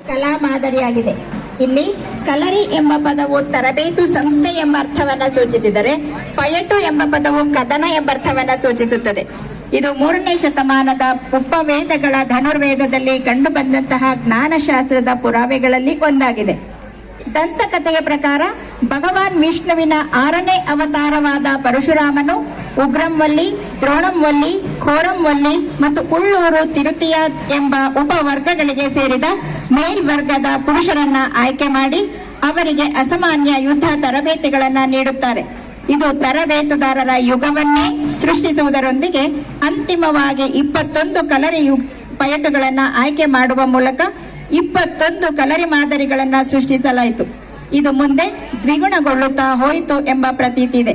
ಕಲಾ ಮಾದರಿಯಾಗಿದೆ. ಇಲ್ಲಿ ಕಲರಿ ಎಂಬ ಪದವು ತರಬೇತು ಸಂಸ್ಥೆ ಎಂಬ ಅರ್ಥವನ್ನ ಸೂಚಿಸಿದರೆ, ಪಯಟು ಎಂಬ ಪದವು ಕದನ ಎಂಬ ಅರ್ಥವನ್ನ ಸೂಚಿಸುತ್ತದೆ. ಇದು 3ನೇ ಶತಮಾನದ ಉಪವೇದಗಳ ಧನುರ್ವೇದದಲ್ಲಿ ಕಂಡುಬಂದಂತಹ ಜ್ಞಾನಶಾಸ್ತ್ರದ ಪುರಾವೆಗಳಲ್ಲಿ ಒಂದಾಗಿದೆ. ದಂತಕಥೆಯ ಪ್ರಕಾರ ಭಗವಾನ್ ವಿಷ್ಣುವಿನ 6ನೇ ಅವತಾರವಾದ ಪರಶುರಾಮನು ಉಗ್ರಂವಲ್ಲಿ, ದ್ರೋಣಂವಲ್ಲಿ, ಖೋರಂವಲ್ಲಿ ಮತ್ತು ಉಳ್ಳೂರು ತಿರುತಿಯ ಎಂಬ ಉಪವರ್ಗಗಳಿಗೆ ಸೇರಿದ ಮೇಲ್ವರ್ಗದ ಪುರುಷರನ್ನ ಆಯ್ಕೆ ಮಾಡಿ ಅವರಿಗೆ ಅಸಾಮಾನ್ಯ ಯುದ್ಧ ತರಬೇತಿಗಳನ್ನ ನೀಡುತ್ತಾರೆ. ಇದು ತರಬೇತುದಾರರ ಯುಗವನ್ನೇ ಸೃಷ್ಟಿಸುವುದರೊಂದಿಗೆ ಅಂತಿಮವಾಗಿ 21 ಕಲರಿ ಪಯಟುಗಳನ್ನ ಆಯ್ಕೆ ಮಾಡುವ ಮೂಲಕ 21 ಕಲರಿ ಮಾದರಿಗಳನ್ನ ಸೃಷ್ಟಿಸಲಾಯಿತು. ಇದು ಮುಂದೆ ದ್ವಿಗುಣಗೊಳ್ಳುತ್ತಾ ಹೋಯಿತು ಎಂಬ ಪ್ರತೀತಿ ಇದೆ.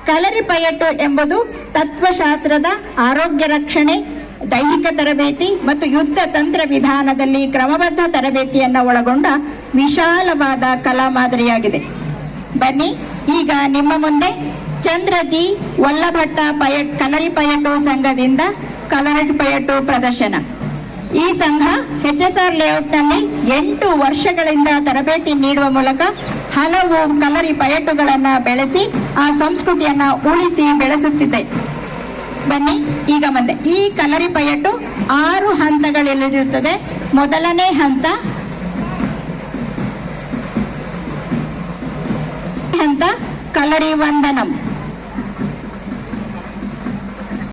ಕಲರಿ ಪಯಟು ಎಂಬುದು ತತ್ವಶಾಸ್ತ್ರದ, ಆರೋಗ್ಯ ರಕ್ಷಣೆ, ದೈಹಿಕ ತರಬೇತಿ ಮತ್ತು ಯುದ್ಧ ತಂತ್ರ ವಿಧಾನದಲ್ಲಿ ಕ್ರಮಬದ್ಧ ತರಬೇತಿಯನ್ನು ಒಳಗೊಂಡ ವಿಶಾಲವಾದ ಕಲಾ ಮಾದರಿಯಾಗಿದೆ. ಬನ್ನಿ, ಈಗ ನಿಮ್ಮ ಮುಂದೆ ಚಂದ್ರಜಿ ವಲ್ಲಭಟ್ಟ ಕಲರಿ ಪಯಟು ಸಂಘದಿಂದ ಕಲರಿ ಪಯಟು ಪ್ರದರ್ಶನ. ಈ ಸಂಘ HSR ಲೇಔಟ್ನಲ್ಲಿ 8 ವರ್ಷಗಳಿಂದ ತರಬೇತಿ ನೀಡುವ ಮೂಲಕ ಹಲವು ಕಲರಿ ಪಯಟುಗಳನ್ನ ಬೆಳೆಸಿ ಆ ಸಂಸ್ಕೃತಿಯನ್ನ ಉಳಿಸಿ ಬೆಳೆಸುತ್ತಿದೆ. ಬನ್ನಿ ಈಗ ಮುಂದೆ. ಈ ಕಲರಿ ಪಯಟು 6 ಹಂತಗಳಲ್ಲಿರುತ್ತದೆ. ಮೊದಲನೇ ಹಂತ ಕಲರಿ ವಂದನಂ.